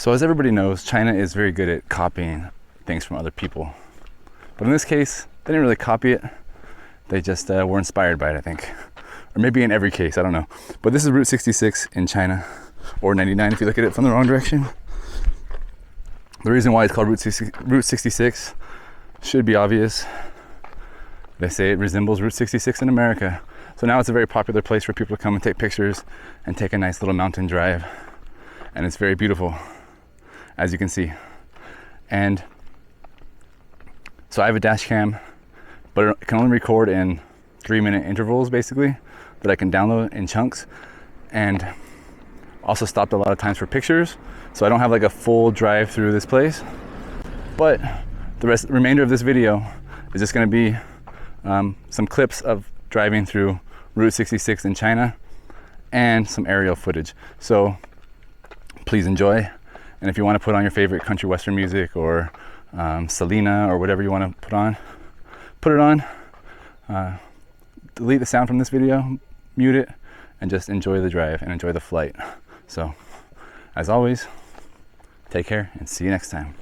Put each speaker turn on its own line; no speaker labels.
So as everybody knows, China is very good at copying things from other people. But in this case, they didn't really copy it. They just were inspired by it, I think. Or maybe in every case, I don't know. But this is Route 66 in China, or 99 if you look at it from the wrong direction. The reason why it's called Route 66 should be obvious. They say it resembles Route 66 in America. So now it's a very popular place for people to come and take pictures and take a nice little mountain drive. And it's very beautiful, as you can see. And so I have a dash cam, but it can only record in 3-minute intervals basically, that I can download in chunks, and also stopped a lot of times for pictures. So I don't have like a full drive through this place, but the remainder of this video is just going to be some clips of driving through Route 66 in China and some aerial footage. So please enjoy. And if you want to put on your favorite country western music or Selena or whatever you want to put it on. Delete the sound from this video, mute it, and just enjoy the drive and enjoy the flight. So, as always, take care and see you next time.